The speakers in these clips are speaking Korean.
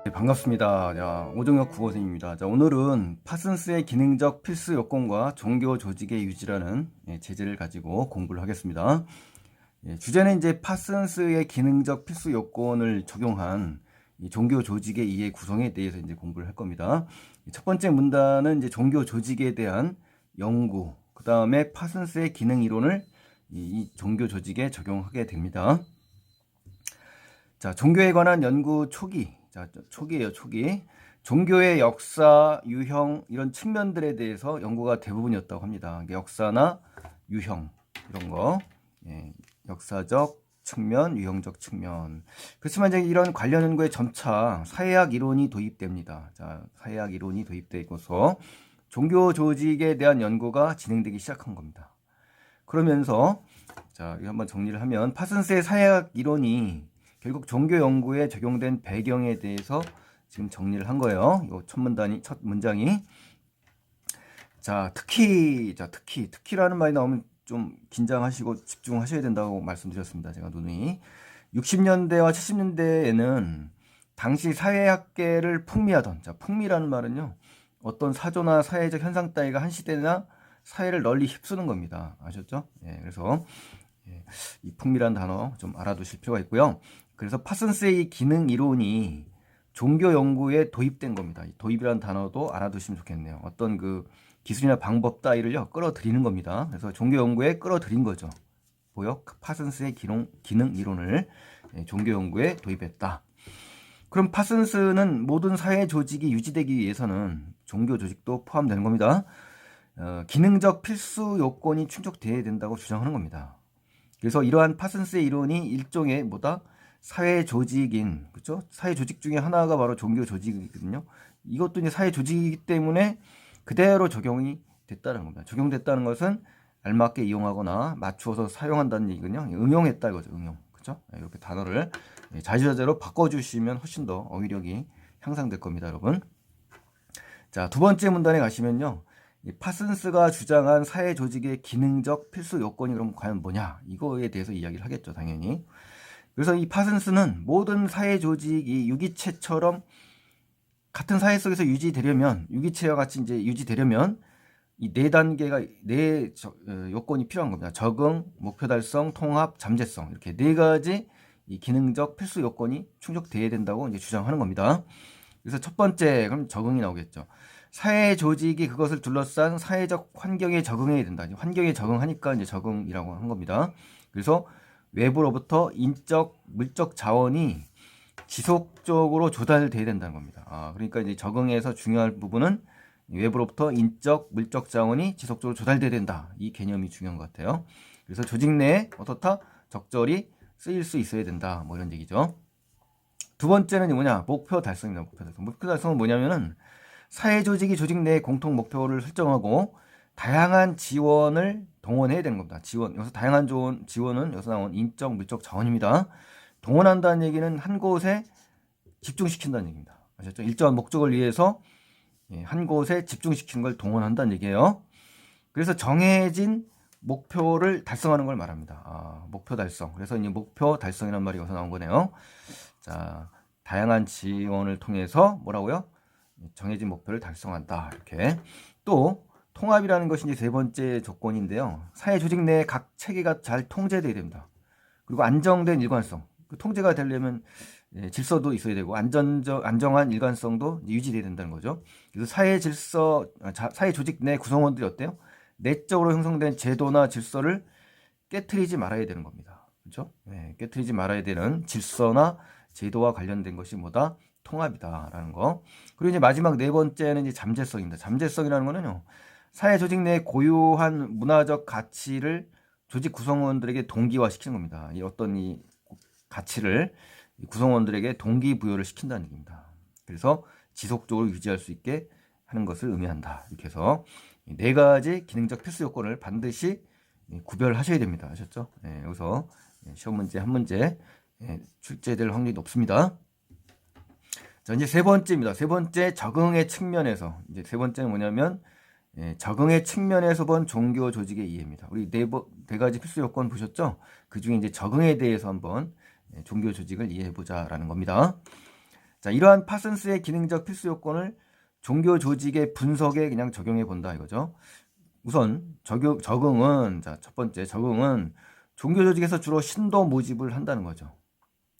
네, 반갑습니다. 자, 오종혁 국어선생님입니다. 자, 오늘은 파슨스의 기능적 필수 요건과 종교 조직의 유지라는 제재를 가지고 공부를 하겠습니다. 주제는 이제 파슨스의 기능적 필수 요건을 적용한 이 종교 조직의 이해 구성에 대해서 이제 공부를 할 겁니다. 첫 번째 문단은 이제 종교 조직에 대한 연구, 그 다음에 파슨스의 기능 이론을 이 종교 조직에 적용하게 됩니다. 자, 종교에 관한 연구 초기. 자, 초기예요, 초기. 종교의 역사, 유형 이런 측면들에 대해서 연구가 대부분이었다고 합니다. 역사나 유형 이런 거, 역사적 측면, 유형적 측면. 그렇지만 이제 이런 관련 연구에 점차 사회학 이론이 도입됩니다. 자, 사회학 이론이 도입되고서 종교 조직에 대한 연구가 진행되기 시작한 겁니다. 그러면서 자, 이거 한번 정리를 하면 파슨스의 사회학 이론이 결국 종교 연구에 적용된 배경에 대해서 지금 정리를 한 거예요. 이 첫 문장이. 자, 특히라는 말이 나오면 좀 긴장하시고 집중하셔야 된다고 말씀드렸습니다. 제가 누누이. 60년대와 70년대에는 당시 사회학계를 풍미하던, 자, 풍미라는 말은요, 어떤 사조나 사회적 현상 따위가 한 시대나 사회를 널리 휩쓰는 겁니다. 아셨죠? 그래서 이 풍미란 단어 좀 알아두실 필요가 있고요. 그래서 파슨스의 이 기능 이론이 종교 연구에 도입된 겁니다. 이 도입이라는 단어도 알아두시면 좋겠네요. 어떤 그 기술이나 방법 따위를요, 끌어들이는 겁니다. 그래서 종교 연구에 끌어들인 거죠. 보여? 파슨스의 기능 이론을 종교 연구에 도입했다. 그럼 파슨스는 모든 사회 조직이 유지되기 위해서는 종교 조직도 포함되는 겁니다. 기능적 필수 요건이 충족되어야 된다고 주장하는 겁니다. 그래서 이러한 파슨스의 이론이 일종의 사회 조직인, 그렇죠? 사회 조직 중에 하나가 바로 종교 조직이거든요. 이것도 이제 사회 조직이기 때문에 그대로 적용이 됐다는 겁니다. 적용됐다는 것은 알맞게 이용하거나 맞추어서 사용한다는 얘기거든요. 응용했다 이거죠. 응용. 그렇죠? 이렇게 단어를 자유자재로 바꿔주시면 훨씬 더 어휘력이 향상될 겁니다, 여러분. 자, 두 번째 문단에 가시면요. 파슨스가 주장한 사회 조직의 기능적 필수 요건이 그럼 과연 뭐냐? 이거에 대해서 이야기를 하겠죠, 당연히. 그래서 이 파슨스는 모든 사회 조직이 유기체처럼 같은 사회 속에서 유기체와 같이 이제 유지되려면 이 네 단계가 요건이 필요한 겁니다. 적응, 목표 달성, 통합, 잠재성 이렇게 네 가지 이 기능적 필수 요건이 충족돼야 된다고 이제 주장하는 겁니다. 그래서 첫 번째 그럼 적응이 나오겠죠. 사회 조직이 그것을 둘러싼 사회적 환경에 적응해야 된다. 환경에 적응하니까 이제 적응이라고 한 겁니다. 그래서 외부로부터 인적, 물적 자원이 지속적으로 조달돼야 된다는 겁니다. 그러니까 이제 적응에서 중요한 부분은 외부로부터 인적, 물적 자원이 지속적으로 조달돼야 된다. 이 개념이 중요한 것 같아요. 그래서 조직 내에 어떻다? 적절히 쓰일 수 있어야 된다. 뭐 이런 얘기죠. 두 번째는 뭐냐? 목표 달성입니다. 목표 달성. 목표 달성은 뭐냐면은 사회 조직이 조직 내에 공통 목표를 설정하고 다양한 지원을 동원해야 되는 겁니다. 여기서 다양한 지원은 여기서 나온 인적, 물적 자원입니다. 동원한다는 얘기는 한 곳에 집중시킨다는 얘기입니다. 아셨죠? 일정한 목적을 위해서 한 곳에 집중시키는 걸 동원한다는 얘기예요. 그래서 정해진 목표를 달성하는 걸 말합니다. 목표 달성. 그래서 이 목표 달성이라는 말이 여기서 나온 거네요. 자, 다양한 지원을 통해서 뭐라고요? 정해진 목표를 달성한다. 이렇게. 또 통합이라는 것이 이제 세 번째 조건인데요. 사회 조직 내 각 체계가 잘 통제돼야 됩니다. 그리고 안정된 일관성. 그 통제가 되려면 질서도 있어야 되고 안정한 일관성도 유지돼야 된다는 거죠. 그래서 사회 조직 내 구성원들이 어때요? 내적으로 형성된 제도나 질서를 깨트리지 말아야 되는 겁니다. 그렇죠? 깨트리지 말아야 되는 질서나 제도와 관련된 것이 뭐다? 통합이다라는 거. 그리고 이제 마지막 네 번째는 이제 잠재성입니다. 잠재성이라는 거는요. 사회 조직 내 고유한 문화적 가치를 조직 구성원들에게 동기화시키는 겁니다. 이 가치를 구성원들에게 동기부여를 시킨다는 얘기입니다. 그래서 지속적으로 유지할 수 있게 하는 것을 의미한다. 이렇게 해서 네 가지 기능적 필수 요건을 반드시 구별하셔야 됩니다. 아셨죠? 여기서 시험 문제 한 문제 출제될 확률이 높습니다. 자, 이제 세 번째입니다. 세 번째 적응의 측면에서 이제 세 번째는 뭐냐면 적응의 측면에서 본 종교 조직의 이해입니다. 우리 네 가지 필수 요건 보셨죠? 그 중에 이제 적응에 대해서 한번 종교 조직을 이해해 보자라는 겁니다. 자, 이러한 파슨스의 기능적 필수 요건을 종교 조직의 분석에 그냥 적용해 본다 이거죠. 우선 적응은 자, 첫 번째 적응은 종교 조직에서 주로 신도 모집을 한다는 거죠.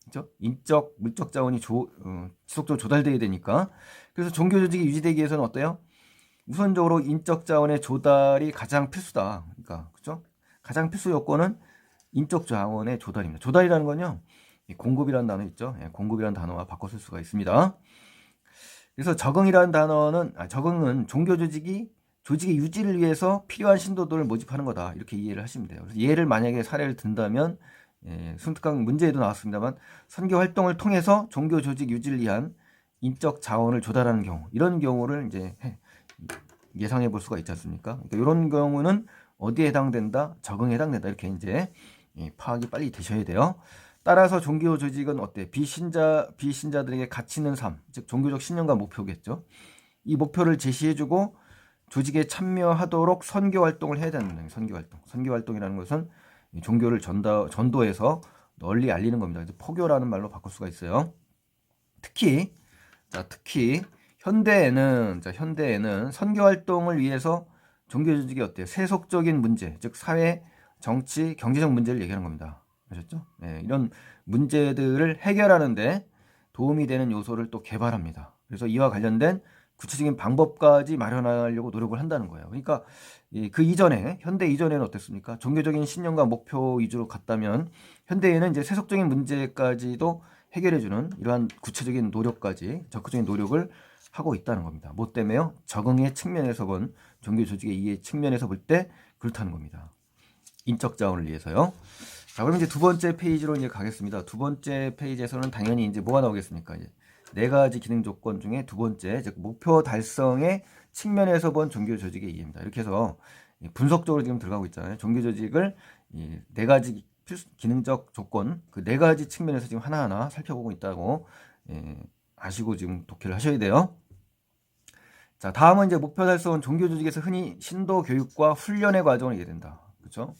그렇죠? 인적, 물적 자원이 지속적으로 조달돼야 되니까. 그래서 종교 조직이 유지되기 위해서는 어때요? 우선적으로 인적 자원의 조달이 가장 필수다. 그러니까 그렇죠? 가장 필수 요건은 인적 자원의 조달입니다. 조달이라는 건요, 공급이라는 단어 있죠. 예, 공급이라는 단어와 바꿔 쓸 수가 있습니다. 그래서 적응은 종교 조직의 유지를 위해서 필요한 신도들을 모집하는 거다. 이렇게 이해를 하시면 돼요. 그래서 예를 만약에 사례를 든다면, 순특강 문제에도 나왔습니다만, 선교 활동을 통해서 종교 조직 유지를 위한 인적 자원을 조달하는 경우, 이런 경우를 이제 예상해 볼 수가 있지 않습니까? 그러니까 이런 경우는 어디에 해당된다? 적응에 해당된다. 이렇게 이제 파악이 빨리 되셔야 돼요. 따라서 종교 조직은 어때? 비신자들에게 가치 있는 삶, 즉 종교적 신념과 목표겠죠. 이 목표를 제시해주고 조직에 참여하도록 선교 활동을 해야 되는 거예요. 선교 활동이라는 것은 종교를 전도해서 널리 알리는 겁니다. 그래서 포교라는 말로 바꿀 수가 있어요. 특히 현대에는 선교 활동을 위해서 종교 조직이 어때요? 세속적인 문제, 즉 사회, 정치, 경제적 문제를 얘기하는 겁니다. 아셨죠? 네, 이런 문제들을 해결하는데 도움이 되는 요소를 또 개발합니다. 그래서 이와 관련된 구체적인 방법까지 마련하려고 노력을 한다는 거예요. 그러니까 그 이전에, 현대 이전에는 어땠습니까? 종교적인 신념과 목표 위주로 갔다면 현대에는 이제 세속적인 문제까지도 해결해주는 이러한 구체적인 노력까지, 적극적인 노력을 하고 있다는 겁니다. 뭐 때문에요? 적응의 측면에서 본, 종교 조직의 이해 측면에서 볼 때 그렇다는 겁니다. 인적 자원을 위해서요. 자, 그럼 이제 두 번째 페이지로 이제 가겠습니다. 두 번째 페이지에서는 당연히 이제 뭐가 나오겠습니까? 이제 네 가지 기능 조건 중에 두 번째, 즉 목표 달성의 측면에서 본 종교 조직의 이해입니다. 이렇게 해서 분석적으로 지금 들어가고 있잖아요. 종교 조직을 네 가지 기능적 조건, 그 네 가지 측면에서 지금 하나하나 살펴보고 있다고 아시고 지금 독해를 하셔야 돼요. 자, 다음은 이제 목표 달성은 종교 조직에서 흔히 신도 교육과 훈련의 과정을 이해야 된다. 그렇죠?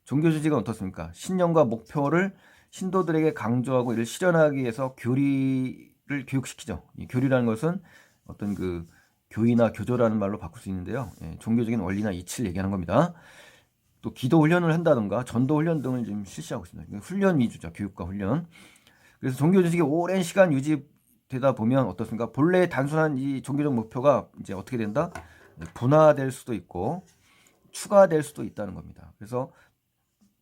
종교 조직은 어떻습니까? 신념과 목표를 신도들에게 강조하고 이를 실현하기 위해서 교리를 교육시키죠. 이 교리라는 것은 어떤 그 교의나 교조라는 말로 바꿀 수 있는데요. 종교적인 원리나 이치를 얘기하는 겁니다. 또 기도 훈련을 한다던가 전도 훈련 등을 지금 실시하고 있습니다. 훈련 위주죠. 교육과 훈련. 그래서 종교 조직이 오랜 시간 유지되다 보면 어떻습니까? 본래 단순한 이 종교적 목표가 이제 어떻게 된다? 분화될 수도 있고 추가될 수도 있다는 겁니다. 그래서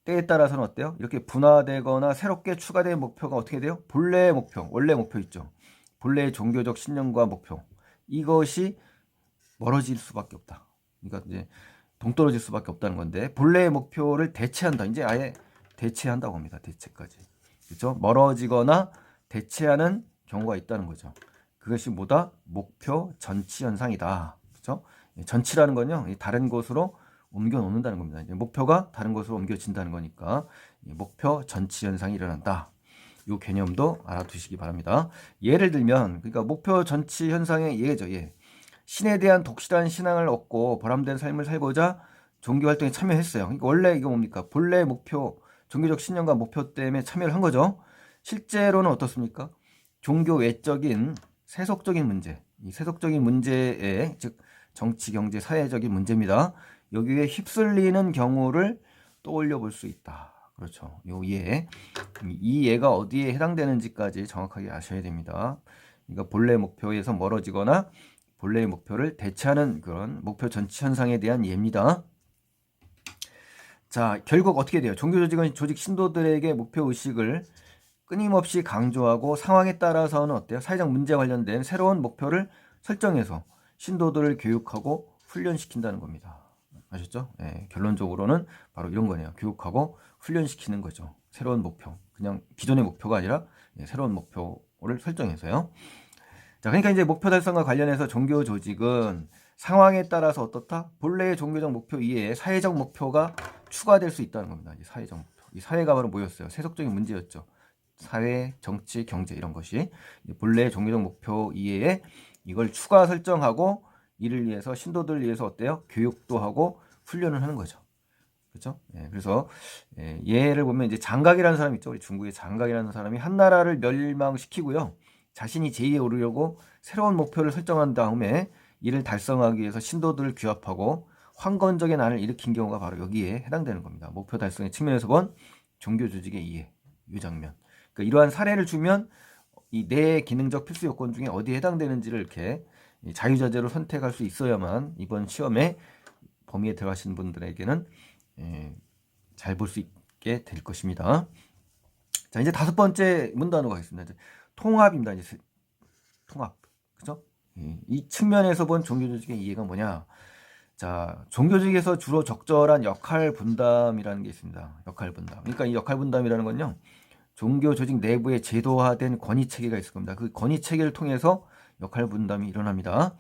때에 따라서는 어때요? 이렇게 분화되거나 새롭게 추가된 목표가 어떻게 돼요? 본래의 목표, 원래 목표 있죠. 본래의 종교적 신념과 목표. 이것이 멀어질 수밖에 없다. 그러니까 이제 동떨어질 수밖에 없다는 건데 본래의 목표를 대체한다. 이제 아예 대체한다고 합니다. 대체까지. 그렇죠? 멀어지거나 대체하는 경우가 있다는 거죠. 그것이 뭐다? 목표 전치 현상이다. 그렇죠? 전치라는 건요. 다른 곳으로 옮겨 놓는다는 겁니다. 이제 목표가 다른 곳으로 옮겨진다는 거니까 목표 전치 현상이 일어난다. 이 개념도 알아두시기 바랍니다. 예를 들면 그러니까 목표 전치 현상의 예죠. 예. 신에 대한 독실한 신앙을 얻고 보람된 삶을 살고자 종교 활동에 참여했어요. 그러니까 원래 이거 뭡니까? 본래 목표, 종교적 신념과 목표 때문에 참여를 한 거죠. 실제로는 어떻습니까? 종교 외적인 세속적인 문제, 이 세속적인 문제에 즉 정치, 경제, 사회적인 문제입니다. 여기에 휩쓸리는 경우를 떠올려 볼 수 있다. 그렇죠. 이 예가 어디에 해당되는지까지 정확하게 아셔야 됩니다. 그러니까 본래 목표에서 멀어지거나 본래의 목표를 대체하는 그런 목표 전치 현상에 대한 예입니다. 자, 결국 어떻게 돼요? 종교 조직은 조직 신도들에게 목표 의식을 끊임없이 강조하고 상황에 따라서는 어때요? 사회적 문제와 관련된 새로운 목표를 설정해서 신도들을 교육하고 훈련시킨다는 겁니다. 아셨죠? 결론적으로는 바로 이런 거네요. 교육하고 훈련시키는 거죠. 새로운 목표. 그냥 기존의 목표가 아니라 새로운 목표를 설정해서요. 자, 그러니까 이제 목표 달성과 관련해서 종교 조직은 상황에 따라서 어떻다? 본래의 종교적 목표 이외에 사회적 목표가 추가될 수 있다는 겁니다. 이 사회적 목표. 이 사회가 바로 뭐였어요? 세속적인 문제였죠. 사회, 정치, 경제 이런 것이 본래의 종교적 목표 이외에 이걸 추가 설정하고 이를 위해서 신도들을 위해서 어때요? 교육도 하고 훈련을 하는 거죠. 그렇죠? 그래서 예를 보면 이제 장각이라는 사람이 있죠. 우리 중국의 장각이라는 사람이 한 나라를 멸망시키고요. 자신이 제의에 오르려고 새로운 목표를 설정한 다음에 이를 달성하기 위해서 신도들을 규합하고 황건적인 난을 일으킨 경우가 바로 여기에 해당되는 겁니다. 목표 달성의 측면에서 본 종교 조직의 이해, 이 장면. 그러니까 이러한 사례를 주면 이 내 기능적 필수 요건 중에 어디에 해당되는지를 이렇게 자유자재로 선택할 수 있어야만 이번 시험에 범위에 들어가신 분들에게는 잘 볼 수 있게 될 것입니다. 자, 이제 5번째 문단으로 가겠습니다. 이제 통합입니다. 이제 통합. 그죠? 이 측면에서 본 종교조직의 이해가 뭐냐? 자, 종교조직에서 주로 적절한 역할 분담이라는 게 있습니다. 역할 분담. 그러니까 이 역할 분담이라는 건요, 종교조직 내부에 제도화된 권위 체계가 있을 겁니다. 그 권위 체계를 통해서 역할 분담이 일어납니다.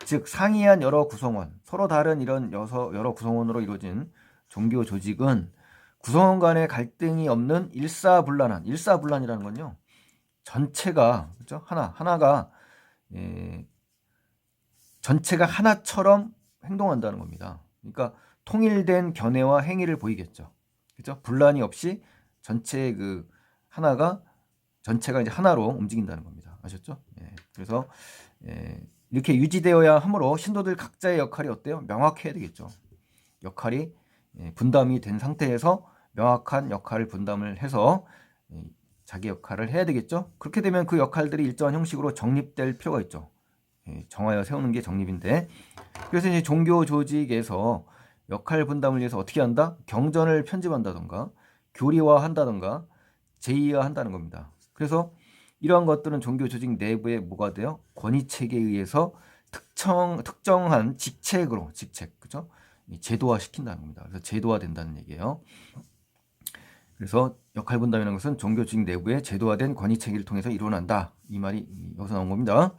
즉, 상이한 여러 구성원, 서로 다른 이런 여러 구성원으로 이루어진 종교 조직은 구성원 간의 갈등이 없는 일사불란이라는 건요, 전체가, 그죠? 하나가, 전체가 하나처럼 행동한다는 겁니다. 그러니까 통일된 견해와 행위를 보이겠죠. 그죠? 분란이 없이 전체의 전체가 이제 하나로 움직인다는 겁니다. 아셨죠? 그래서, 이렇게 유지되어야 하므로 신도들 각자의 역할이 어때요? 명확해야 되겠죠. 역할이 분담이 된 상태에서 명확한 역할을 분담을 해서 자기 역할을 해야 되겠죠. 그렇게 되면 그 역할들이 일정한 형식으로 정립될 필요가 있죠. 정하여 세우는 게 정립인데, 그래서 이제 종교 조직에서 역할 분담을 위해서 어떻게 한다? 경전을 편집한다던가 교리화한다던가 제의화한다는 겁니다. 그래서 이러한 것들은 종교 조직 내부에 뭐가 돼요? 권위 체계에 의해서 특정한 직책, 그죠? 제도화 시킨다는 겁니다. 그래서 제도화 된다는 얘기예요. 그래서 역할 분담이라는 것은 종교 조직 내부의 제도화된 권위 체계를 통해서 이루어난다. 이 말이 여기서 나온 겁니다.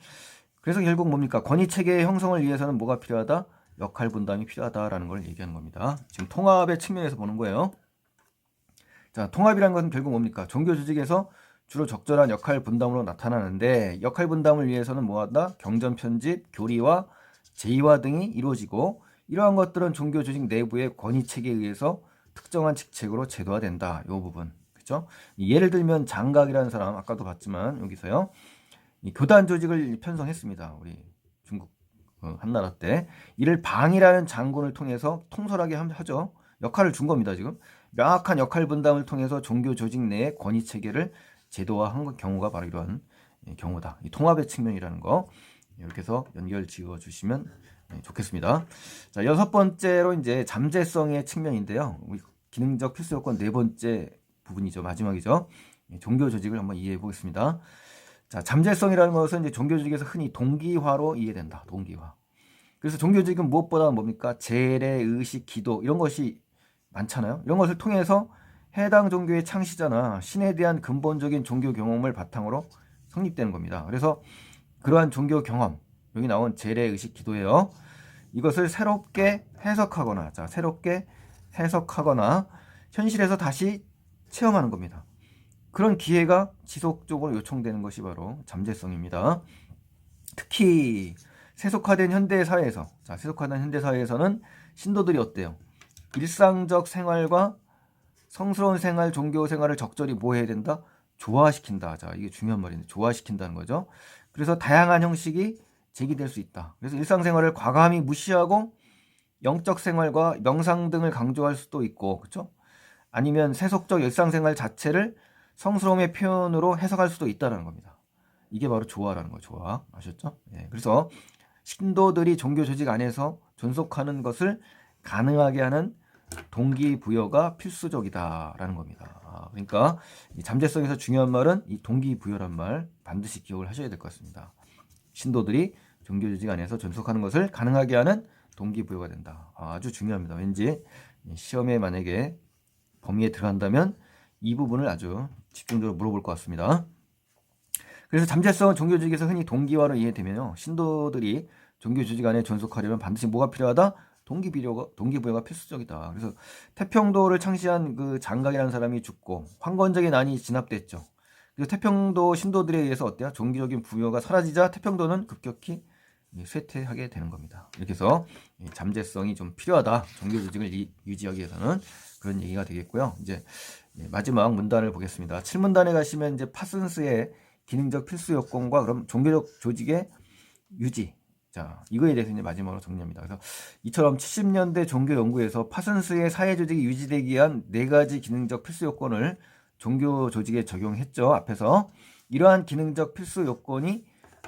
그래서 결국 뭡니까? 권위 체계의 형성을 위해서는 뭐가 필요하다? 역할 분담이 필요하다라는 걸 얘기하는 겁니다. 지금 통합의 측면에서 보는 거예요. 자, 통합이라는 것은 결국 뭡니까? 종교 조직에서 주로 적절한 역할 분담으로 나타나는데, 역할 분담을 위해서는 뭐하다? 경전 편집, 교리화, 제의화 등이 이루어지고, 이러한 것들은 종교 조직 내부의 권위 체계에 의해서 특정한 직책으로 제도화된다. 이 부분. 그렇죠? 예를 들면 장각이라는 사람, 아까도 봤지만 여기서요, 이 교단 조직을 편성했습니다. 우리 중국 한나라 때. 이를 방이라는 장군을 통해서 통솔하게 하죠. 역할을 준 겁니다. 지금 명확한 역할 분담을 통해서 종교 조직 내의 권위 체계를 제도화한 경우가 바로 이런 경우다. 이 통합의 측면이라는 거 이렇게 해서 연결 지어 주시면 좋겠습니다. 자, 6번째로 이제 잠재성의 측면인데요. 우리 기능적 필수 요건 4번째 부분이죠. 마지막이죠. 종교 조직을 한번 이해해 보겠습니다. 자, 잠재성이라는 것은 이제 종교 조직에서 흔히 동기화로 이해된다. 동기화. 그래서 종교 조직은 무엇보다 뭡니까? 제례, 의식, 기도 이런 것이 많잖아요. 이런 것을 통해서 해당 종교의 창시자나 신에 대한 근본적인 종교 경험을 바탕으로 성립되는 겁니다. 그래서 그러한 종교 경험, 여기 나온 제례, 의식, 기도예요. 이것을 새롭게 해석하거나 현실에서 다시 체험하는 겁니다. 그런 기회가 지속적으로 요청되는 것이 바로 잠재성입니다. 특히 세속화된 현대사회에서는 신도들이 어때요? 일상적 생활과 성스러운 생활, 종교 생활을 적절히 뭐 해야 된다? 조화시킨다. 자, 이게 중요한 말인데 조화시킨다는 거죠. 그래서 다양한 형식이 제기될 수 있다. 그래서 일상생활을 과감히 무시하고 영적 생활과 명상 등을 강조할 수도 있고, 그렇죠? 아니면 세속적 일상생활 자체를 성스러움의 표현으로 해석할 수도 있다는 겁니다. 이게 바로 조화라는 거예요. 조화. 아셨죠? 그래서 신도들이 종교 조직 안에서 존속하는 것을 가능하게 하는 동기부여가 필수적이다라는 겁니다. 그러니까 이 잠재성에서 중요한 말은 이 동기부여란 말 반드시 기억을 하셔야 될 것 같습니다. 신도들이 종교 조직 안에서 존속하는 것을 가능하게 하는 동기부여가 된다. 아주 중요합니다. 왠지 시험에 만약에 범위에 들어간다면 이 부분을 아주 집중적으로 물어볼 것 같습니다. 그래서 잠재성은 종교 조직에서 흔히 동기화로 이해되면요, 신도들이 종교 조직 안에 존속하려면 반드시 뭐가 필요하다? 동기부여가 필수적이다. 그래서 태평도를 창시한 그 장각이라는 사람이 죽고 황건적인 난이 진압됐죠. 그래서 태평도 신도들에 의해서 어때요? 종교적인 부여가 사라지자 태평도는 급격히 쇠퇴하게 되는 겁니다. 이렇게 해서 잠재성이 좀 필요하다. 종교 조직을 유지하기 위해서는 그런 얘기가 되겠고요. 이제 마지막 문단을 보겠습니다. 7문단에 가시면 이제 파슨스의 기능적 필수 요건과 그럼 종교적 조직의 유지. 자, 이거에 대해서 이제 마지막으로 정리합니다. 그래서 이처럼 70년대 종교 연구에서 파슨스의 사회 조직이 유지되기 위한 4가지 기능적 필수 요건을 종교 조직에 적용했죠. 앞에서 이러한 기능적 필수 요건이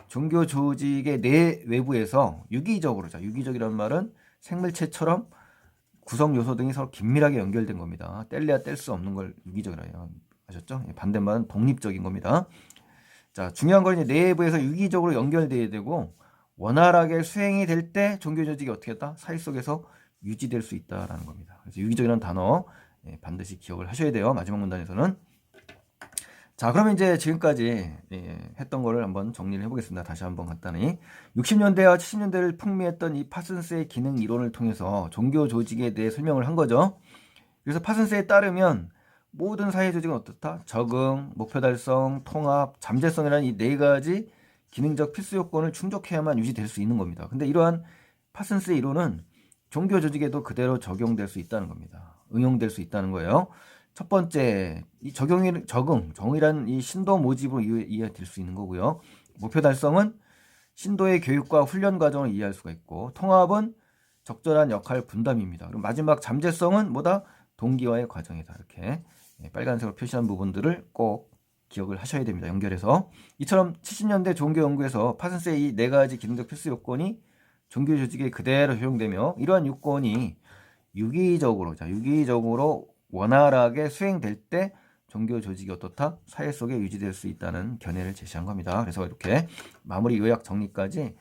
종교 조직의 내외부에서 유기적으로, 자, 유기적이라는 말은 생물체처럼 구성 요소 등이 서로 긴밀하게 연결된 겁니다. 뗄래야 뗄 수 없는 걸 유기적이라 해요. 아셨죠? 반대말은 독립적인 겁니다. 자, 중요한 건 이제 내부에서 유기적으로 연결돼야 되고 원활하게 수행이 될 때 종교 조직이 어떻게 했다? 사회 속에서 유지될 수 있다라는 겁니다. 그래서 유기적이라는 단어 반드시 기억을 하셔야 돼요. 마지막 문단에서는. 자, 그러면 이제 지금까지 했던 거를 한번 정리를 해보겠습니다. 다시 한번 간단히. 60년대와 70년대를 풍미했던 이 파슨스의 기능 이론을 통해서 종교 조직에 대해 설명을 한 거죠. 그래서 파슨스에 따르면 모든 사회 조직은 어떻다? 적응, 목표 달성, 통합, 잠재성이라는 이 4가지 기능적 필수 요건을 충족해야만 유지될 수 있는 겁니다. 근데 이러한 파슨스의 이론은 종교 조직에도 그대로 적용될 수 있다는 겁니다. 응용될 수 있다는 거예요. 첫 번째, 이 정이란 이 신도 모집으로 이해될 수 있는 거고요. 목표 달성은 신도의 교육과 훈련 과정을 이해할 수가 있고, 통합은 적절한 역할 분담입니다. 그리고 마지막 잠재성은 뭐다? 동기화의 과정이다. 이렇게 빨간색으로 표시한 부분들을 꼭 기억을 하셔야 됩니다. 연결해서. 이처럼 70년대 종교 연구에서 파슨스의 이 4가지 기능적 필수 요건이 종교 조직에 그대로 적용되며 이러한 요건이 유기적으로 원활하게 수행될 때 종교 조직이 어떻다? 사회 속에 유지될 수 있다는 견해를 제시한 겁니다. 그래서 이렇게 마무리 요약 정리까지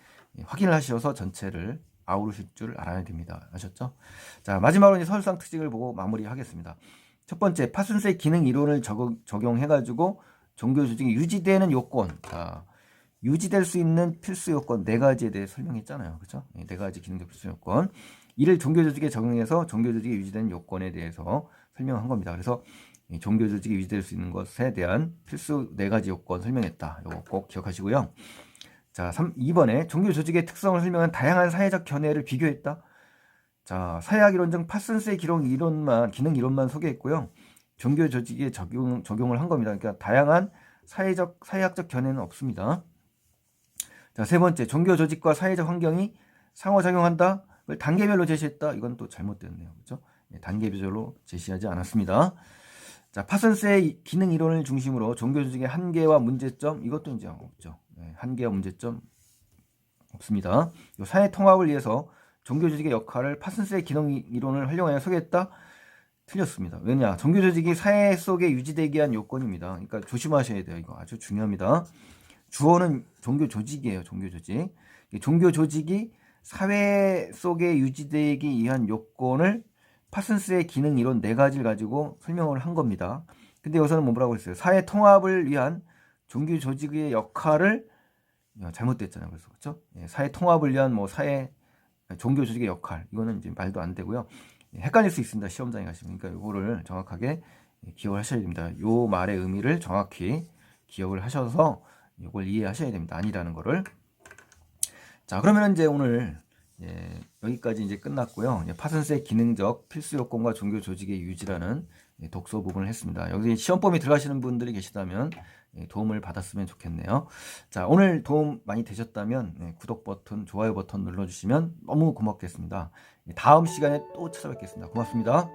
확인을 하셔서 전체를 아우르실 줄 알아야 됩니다. 아셨죠? 자, 마지막으로 이제 서술상 특징을 보고 마무리하겠습니다. 첫 번째, 파슨스의 기능 이론을 적용해가지고 종교 조직이 유지되는 요건, 자, 유지될 수 있는 필수 요건 4가지에 대해 설명했잖아요. 그렇죠? 4가지 기능적 필수 요건. 이를 종교 조직에 적용해서 종교 조직이 유지되는 요건에 대해서 설명한 겁니다. 그래서 종교 조직이 유지될 수 있는 것에 대한 필수 4가지 요건 설명했다. 이거 꼭 기억하시고요. 자, 2번에 종교 조직의 특성을 설명한 다양한 사회적 견해를 비교했다. 자, 사회학 이론중 파슨스의 기능 이론만 소개했고요. 종교 조직에 적용을 한 겁니다. 그러니까 다양한 사회학적 견해는 없습니다. 자, 3번째, 종교 조직과 사회적 환경이 상호작용한다. 그걸 단계별로 제시했다. 이건 또 잘못됐네요. 그렇죠? 단계별로 제시하지 않았습니다. 자, 파슨스의 기능 이론을 중심으로 종교 조직의 한계와 문제점, 이것도 이제 없죠. 한계와 문제점 없습니다. 사회 통합을 위해서 종교 조직의 역할을 파슨스의 기능 이론을 활용하여 소개했다. 틀렸습니다. 왜냐? 종교 조직이 사회 속에 유지되기 위한 요건입니다. 그러니까 조심하셔야 돼요. 이거 아주 중요합니다. 주어는 종교 조직이에요. 종교 조직. 종교 조직이 사회 속에 유지되기 위한 요건을 파슨스의 기능 이론 4가지를 가지고 설명을 한 겁니다. 근데 여기서는 뭐라고 했어요? 사회 통합을 위한 종교 조직의 역할을 잘못됐잖아요. 그래서 그렇죠? 사회 통합을 위한 종교 조직의 역할, 이거는 이제 말도 안 되고요. 헷갈릴 수 있습니다. 시험장에 가시면. 그러니까 이거를 정확하게 기억을 하셔야 됩니다. 요 말의 의미를 정확히 기억을 하셔서 이걸 이해하셔야 됩니다. 아니라는 거를. 자, 그러면 이제 오늘 여기까지 이제 끝났고요. 파슨스의 기능적 필수 요건과 종교 조직의 유지라는 독서 부분을 했습니다. 여기 시험범위 들어가시는 분들이 계시다면 도움을 받았으면 좋겠네요. 자, 오늘 도움 많이 되셨다면 구독 버튼, 좋아요 버튼 눌러주시면 너무 고맙겠습니다. 다음 시간에 또 찾아뵙겠습니다. 고맙습니다.